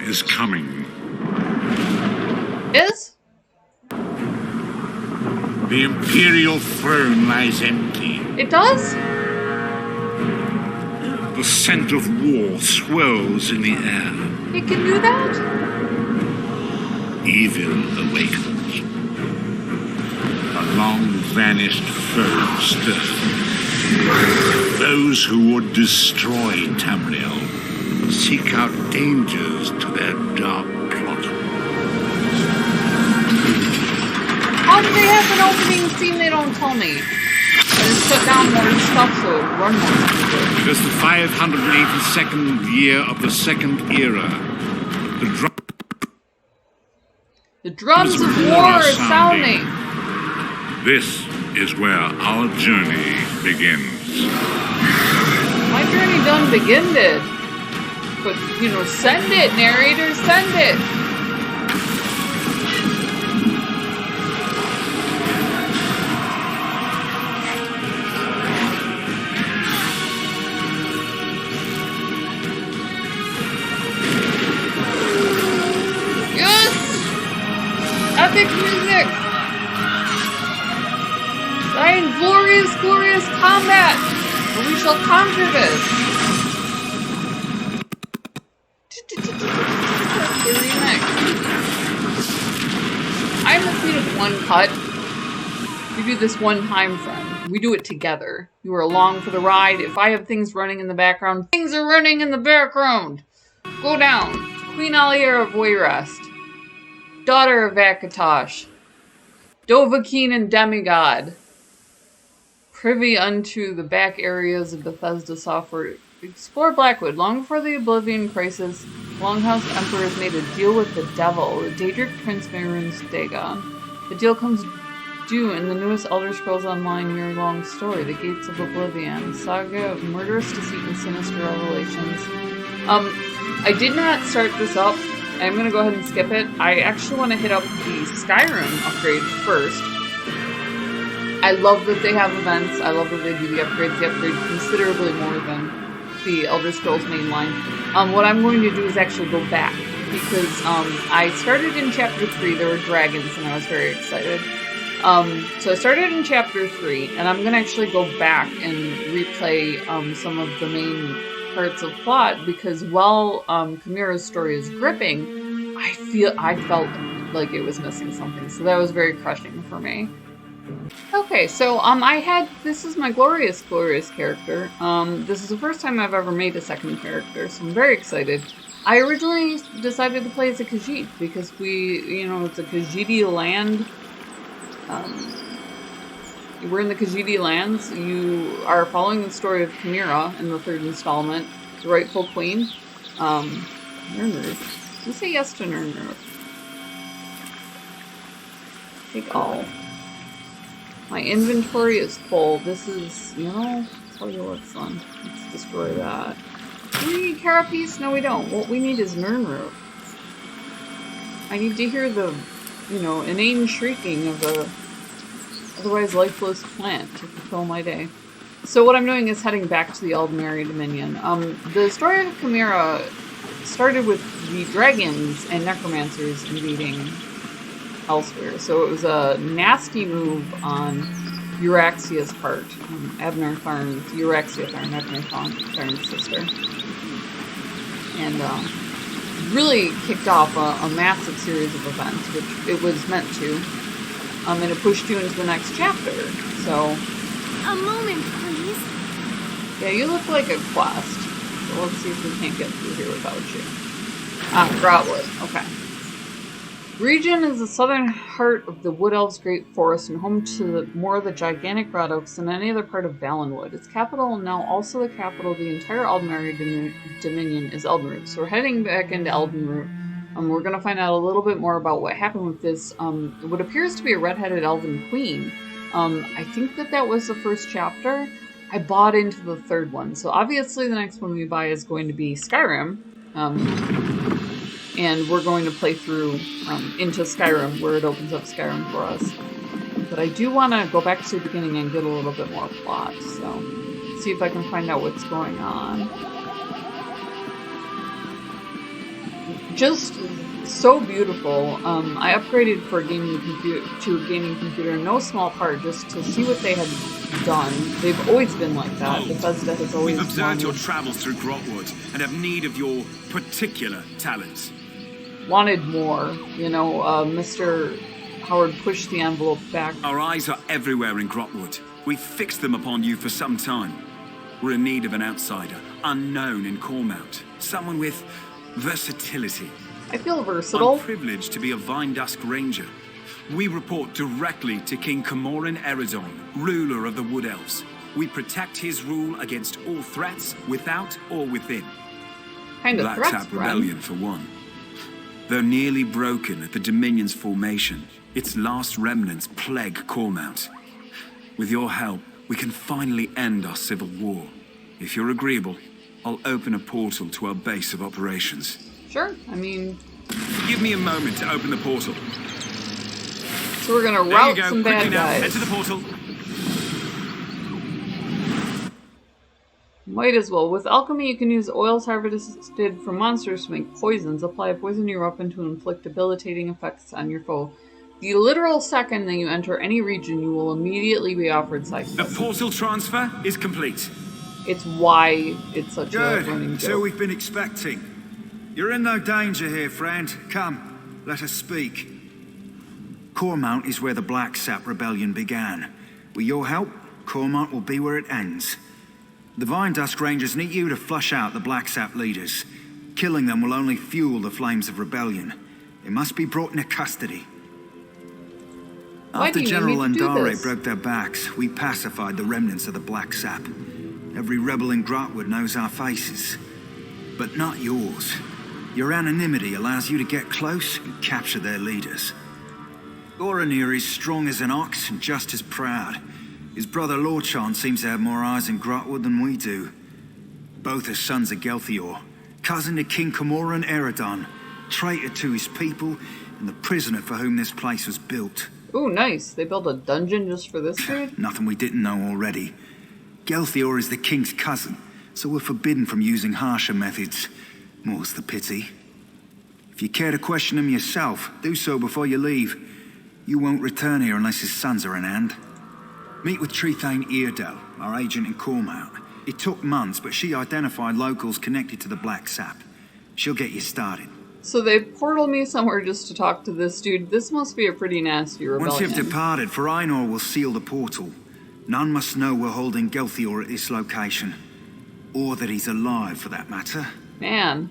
is coming. Is? The Imperial throne lies empty. It does? The scent of war swirls in the air. It can do that? Evil awakens. A long-vanished foe stirs. Those who would destroy Tamriel seek out dangers to their dark plot. How do they have an opening scene they don't tell me? I just put down more stuff so run more stuff. It is the 582nd year of the Second Era. The drums of war are sounding. This is where our journey begins. My journey done beginned. But, you know, send it, narrator, send it. Epic music! Thine glorious, glorious combat! For we shall conquer this! The remix. I'm the queen of one cut. We do this one time, friend. We do it together. You are along for the ride. If I have things running in the background, things are running in the background! Go down. Queen Aliera of Wayrest. Daughter of Akatosh, Dovahkiin and demigod, privy unto the back areas of Bethesda software. Explore Blackwood. Long before the Oblivion Crisis, Longhouse Emperors made a deal with the devil. The Daedric Prince Mehrunes Dagon. The deal comes due in the newest Elder Scrolls Online year-long story, The Gates of Oblivion, saga of murderous deceit and sinister revelations. I did not start this up. I'm going to go ahead and skip it. I actually want to hit up the Skyrim upgrade first. I love that they have events. I love that they do the upgrades. They upgrade considerably more than the Elder Scrolls mainline. What I'm going to do is actually go back, because I started in Chapter 3. There were dragons, and I was very excited. So I started in Chapter 3, and I'm going to actually go back and replay some of the main parts of plot, because while Chimera's story is gripping, I felt like it was missing something, so that was very crushing for me. Okay, so this is my glorious character. This is the first time I've ever made a second character, so I'm very excited. I originally decided to play as a Khajiit because it's a Khajiiti land. We're in the Khajiiti lands. You are following the story of Chimera in the third installment, the rightful queen. Nurnurth. Let's say yes to Nurnurth. Take all. My inventory is full. This is, tell you what, son. Let's destroy that. Do we need Carapace? No, we don't. What we need is Nurnurth. I need to hear the, inane shrieking of a otherwise lifeless plant to fulfill my day. So what I'm doing is heading back to the Aldmeri Dominion. The story of Chimera started with the dragons and necromancers invading elsewhere. So it was a nasty move on Euraxia's part. Abner Tharn's, Euraxia Tharn, Abner Tharn's sister. And really kicked off a massive series of events, which it was meant to. And it pushed you into the next chapter, so... A moment, please. Yeah, you look like a quest. So let's see if we can't get through here without you. Ah, Grotwood. Okay. Region is the southern heart of the Wood Elves' Great Forest and home to more of the gigantic Red Oaks than any other part of Valenwood. Its capital, and now also the capital of the entire Aldmeri Dominion, is Eldenroot. So we're heading back into Eldenroot. We're going to find out a little bit more about what happened with this, what appears to be a red-headed elven queen. I think that was the first chapter. I bought into the third one. So obviously the next one we buy is going to be Skyrim. And we're going to play through into Skyrim, where it opens up Skyrim for us. But I do want to go back to the beginning and get a little bit more plot. So see if I can find out what's going on. Just so beautiful. I upgraded for a gaming computer to a gaming computer in no small part just to see what they had done. They've always been like that. Bethesda has always We've observed your wanted, travels through Grotwood and have need of your particular talents. wanted more. You know, Mr. Howard pushed the envelope back. Our eyes are everywhere in Grotwood. We've fixed them upon you for some time. We're in need of an outsider, unknown in Cormount. Someone with versatility. I feel versatile. I'm privileged to be a Vine Dusk Ranger. We report directly to King Camoran Eridon, ruler of the Wood Elves. We protect his rule against all threats, without or within. Kind of threats, Blacksap Rebellion, for one. Though nearly broken at the Dominion's formation, its last remnants plague Cormount. With your help, we can finally end our civil war. If you're agreeable, I'll open a portal to our base of operations. Sure. I mean, Give me a moment to open the portal. so we're gonna There you route go, some quickly bad now, head guys. to the portal. Might as well. With alchemy, you can use oils harvested from monsters to make poisons. Apply a poison your weapon to inflict debilitating effects on your foe. The literal second that you enter any region, you will immediately be offered sight. The portal transfer is complete. It's why it's such a running Good. So joke. we've been expecting. You're in no danger here, friend. Come, let us speak. Cormount is where the Blacksap Rebellion began. With your help, Cormount will be where it ends. The Vine Dusk Rangers need you to flush out the Blacksap leaders. Killing them will only fuel the flames of rebellion. They must be brought into custody. Why After do you General need me to do Andare this? broke their backs, we pacified the remnants of the Blacksap. Every rebel in Grotwood knows our faces. But not yours. Your anonymity allows you to get close and capture their leaders. Goranir is strong as an ox and just as proud. His brother Lorchan seems to have more eyes in Grotwood than we do. Both are sons of Gelthior, cousin to King Camoran Eridon, traitor to his people, and the prisoner for whom this place was built. Ooh, nice. They built a dungeon just for this dude? Nothing we didn't know already. Gelthior is the king's cousin, so we're forbidden from using harsher methods. More's the pity. If you care to question him yourself, do so before you leave. You won't return here unless his sons are in hand. Meet with Trethane Eardell, our agent in Cormount. It took months, but she identified locals connected to the Black Sap. She'll get you started. So they portal me somewhere just to talk to this dude. This must be a pretty nasty rebellion. Once you've departed, Farinor will seal the portal. None must know we're holding Gelthior at this location. Or that he's alive, for that matter. Man.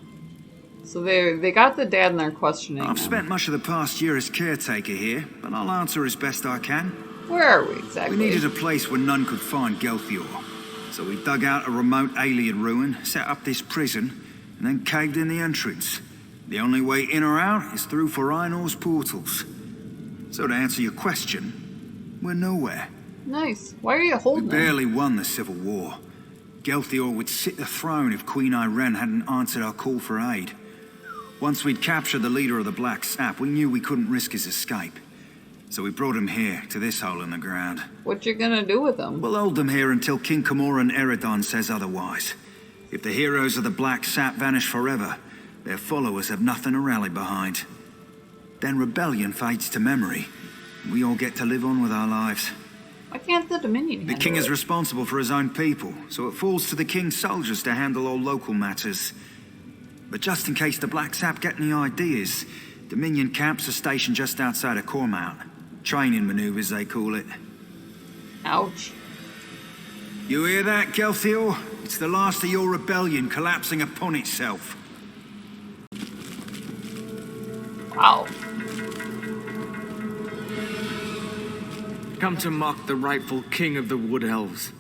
So they got the dad and they're questioning I've him. spent much of the past year as caretaker here, but I'll answer as best I can. Where are we exactly? We needed a place where none could find Gelthior. So we dug out a remote alien ruin, set up this prison, and then caved in the entrance. The only way in or out is through Farinor's portals. So to answer your question, we're nowhere. Nice. Why are you We holding him? barely won the Civil War. Gelthior would sit the throne if Queen Irene hadn't answered our call for aid. Once we'd captured the leader of the Black Sap, we knew we couldn't risk his escape. So we brought him here, to this hole in the ground. What you gonna do with him? We'll hold them here until King Camoran Eridon says otherwise. If the heroes of the Black Sap vanish forever, their followers have nothing to rally behind. Then rebellion fades to memory, and we all get to live on with our lives. Why can't the Dominion The handle king is it? responsible for his own people, so it falls to the king's soldiers to handle all local matters. But just in case the Black Sap get any ideas, Dominion camps are stationed just outside of Cormount. Training maneuvers, they call it. Ouch. You hear that, Gelthior? It's the last of your rebellion collapsing upon itself. Wow. Come to mock the rightful king of the Wood Elves.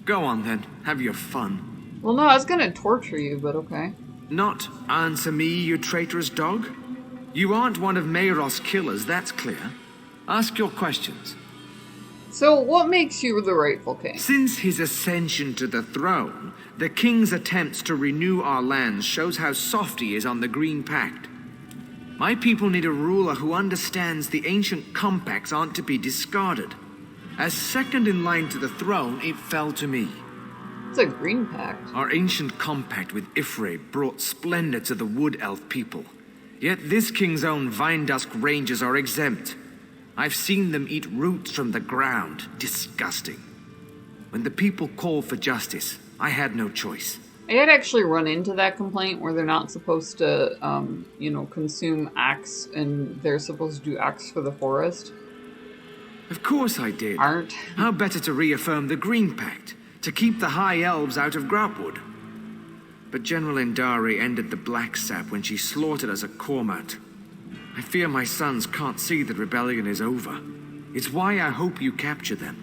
Go on then, have your fun. Well, no, I was gonna torture you, but okay. Not answer me, you traitorous dog. You aren't one of Mayros' killers, that's clear. Ask your questions. So, what makes you the rightful king? Since his ascension to the throne, the king's attempts to renew our lands shows how soft he is on the Green Pact. My people need a ruler who understands the ancient compacts aren't to be discarded. As second in line to the throne, it fell to me. It's a green pact. Our ancient compact with Ifre brought splendor to the Wood Elf people. Yet this king's own Vine-Dusk Rangers are exempt. I've seen them eat roots from the ground. Disgusting. When the people called for justice, I had no choice. I had actually run into that complaint where they're not supposed to, consume axe, and they're supposed to do axe for the forest. Of course I did. Aren't. How better to reaffirm the Green Pact, to keep the High Elves out of Grotwood. But General Endari ended the Black Sap when she slaughtered us at Cormount. I fear my sons can't see the rebellion is over. It's why I hope you capture them.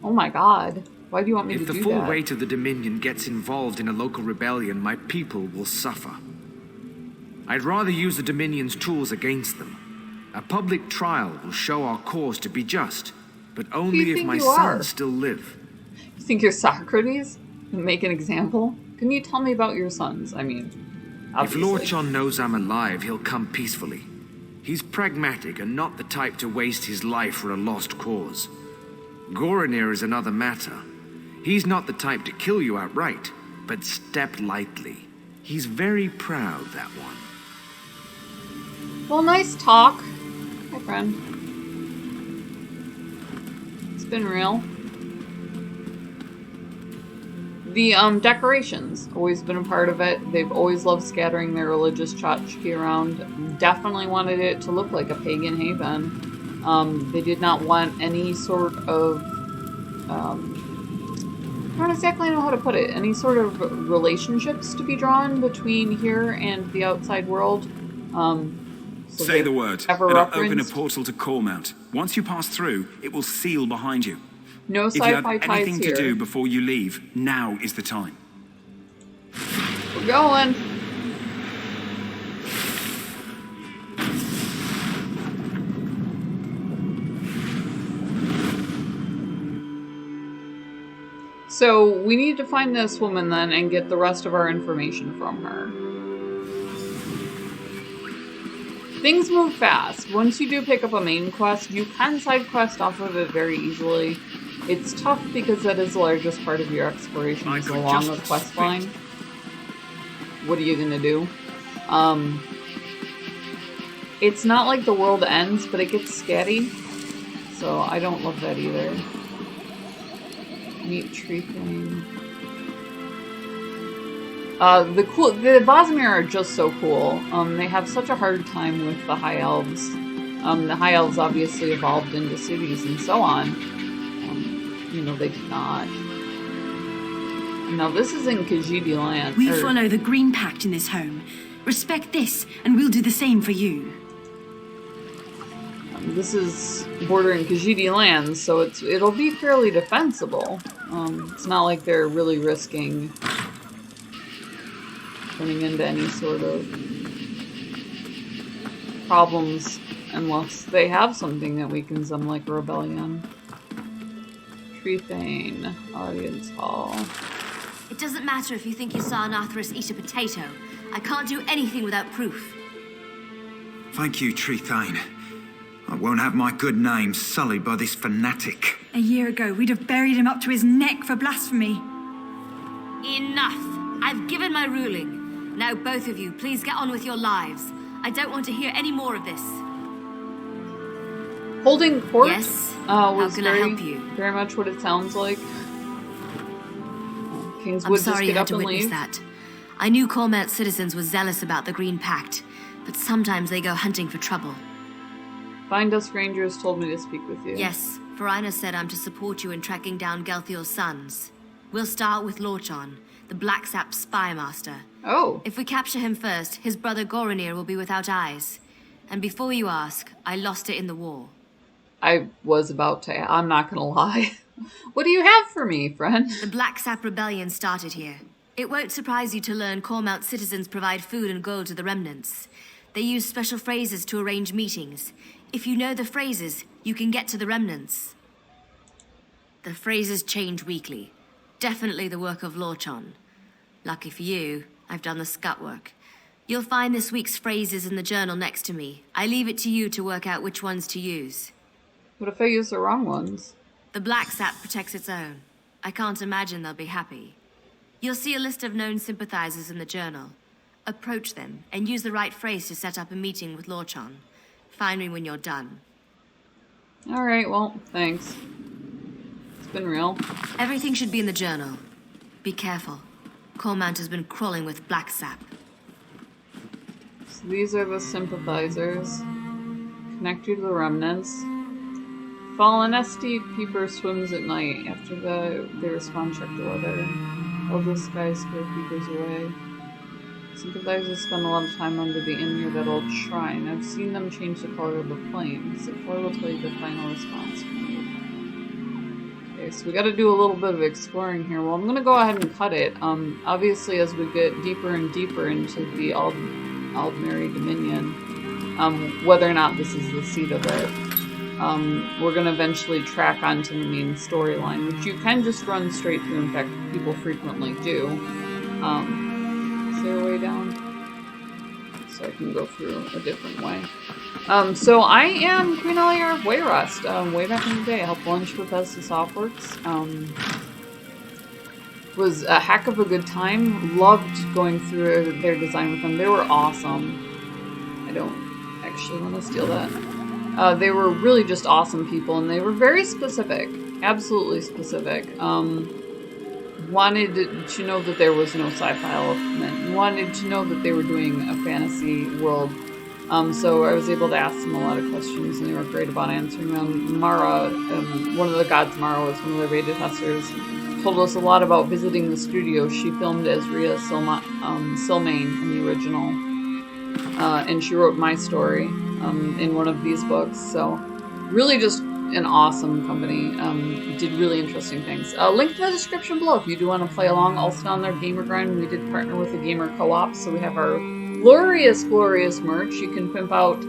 Oh my god. Why do you want me to do that? If the full weight of the Dominion gets involved in a local rebellion, my people will suffer. I'd rather use the Dominion's tools against them. A public trial will show our cause to be just, but only if my sons still live. You think you're Socrates? Make an example? Can you tell me about your sons? I mean, obviously. If Lord John knows I'm alive, he'll come peacefully. He's pragmatic and not the type to waste his life for a lost cause. Goranir is another matter. He's not the type to kill you outright, but step lightly. He's very proud, that one. Well, nice talk. Hi, friend. It's been real. The decorations, always been a part of it. They've always loved scattering their religious tchotchke around. Definitely wanted it to look like a pagan haven. They did not want any sort of, I don't exactly know how to put it, any sort of relationships to be drawn between here and the outside world. So say the word, and I'll open a portal to Cormount. Once you pass through, it will seal behind you. No if you sci-fi have ties anything here. to do before you leave, now is the time. We're going. So we need to find this woman then and get the rest of our information from her. Things move fast. Once you do pick up a main quest, you can side quest off of it very easily. It's tough because that is the largest part of your exploration is along the quest line. What are you gonna do? It's not like the world ends, but it gets scatty. So I don't love that either. Neat tree thing. The Bosmir are just so cool. They have such a hard time with the High Elves. The High Elves obviously evolved into cities and so on. They did not. Now this is in Khajiit land. We follow the Green Pact in this home. Respect this, and we'll do the same for you. This is bordering Khajiit lands, so it'll be fairly defensible. It's not like they're really risking running into any sort of problems unless they have something that weakens them, like a rebellion. Tree Thane, Audience Hall. It doesn't matter if you think you saw an Arthurus eat a potato. I can't do anything without proof. Thank you, Tree Thane. I won't have my good name sullied by this fanatic. A year ago, we'd have buried him up to his neck for blasphemy. Enough! I've given my ruling. Now both of you, please get on with your lives. I don't want to hear any more of this. Holding court? Yes? Was How can I help you? Very much what it sounds like. Kingswood I'm sorry you just get had up to and witness leave. that. I knew Cormount's citizens were zealous about the Green Pact, but sometimes they go hunting for trouble. Vine-Dusk Rangers told me to speak with you. Yes, Verina said I'm to support you in tracking down Gelthior's sons. We'll start with Lorchon, the Black Sap spy master. Oh. If we capture him first, his brother Goranir will be without eyes. And before you ask, I lost it in the war. I was about to. I'm not gonna lie. What do you have for me, friend? The Black Sap Rebellion started here. It won't surprise you to learn Cormount citizens provide food and gold to the remnants. They use special phrases to arrange meetings. If you know the phrases, you can get to the remnants. The phrases change weekly. Definitely the work of Lorchon. Lucky for you, I've done the scut work. You'll find this week's phrases in the journal next to me. I leave it to you to work out which ones to use. What if I use the wrong ones? The Black Sap protects its own. I can't imagine they'll be happy. You'll see a list of known sympathizers in the journal. Approach them and use the right phrase to set up a meeting with Lorchan. Find me when you're done. Alright, well, thanks. It's been real. Everything should be in the journal. Be careful. Cormount has been crawling with black sap. So these are the sympathizers. Connect you to the remnants. Fallen ST Peeper swims at night. After they respond, check the weather. All the sky scare peepers away. Sympathizers spend a lot of time under the inn near that old shrine. I've seen them change the color of the flames. The color will tell you the final response made. Okay, so we gotta do a little bit of exploring here. Well, I'm gonna go ahead and cut it. Obviously, as we get deeper and deeper into the Aldmeri Dominion, whether or not this is the seat of it, we're gonna eventually track onto the main storyline, which you can just run straight through. In fact, people frequently do. Is there a way down? So I can go through a different way. So I am Queen Aliera of Wayrest. Way back in the day, I helped launch Bethesda Softworks. Was a heck of a good time. Loved going through their design with them. They were awesome. I don't actually want to steal that. They were really just awesome people, and they were very specific. Absolutely specific. Wanted to know that there was no sci-fi element. Wanted to know that they were doing a fantasy world. So I was able to ask them a lot of questions, and they were great about answering them. Mara, one of the gods, Mara, was one of their beta testers, told us a lot about visiting the studio. She filmed as Rhea Silmaine in the original. And she wrote my story in one of these books. So really just an awesome company. Did really interesting things. Link in the description below if you do want to play along. Also on their Gamer Grind, we did partner with a gamer co-op, so we have our glorious merch. You can pimp out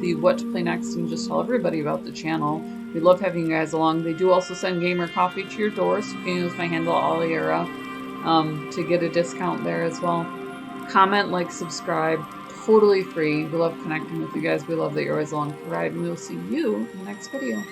the what to play next and just tell everybody about the channel. We love having you guys along. They do also send gamer coffee to your door, so you can use my handle Aliera to get a discount there as well. Comment, like, subscribe. Totally free. We love connecting with you guys. We love that you're always along for the ride, and we'll see you in the next video.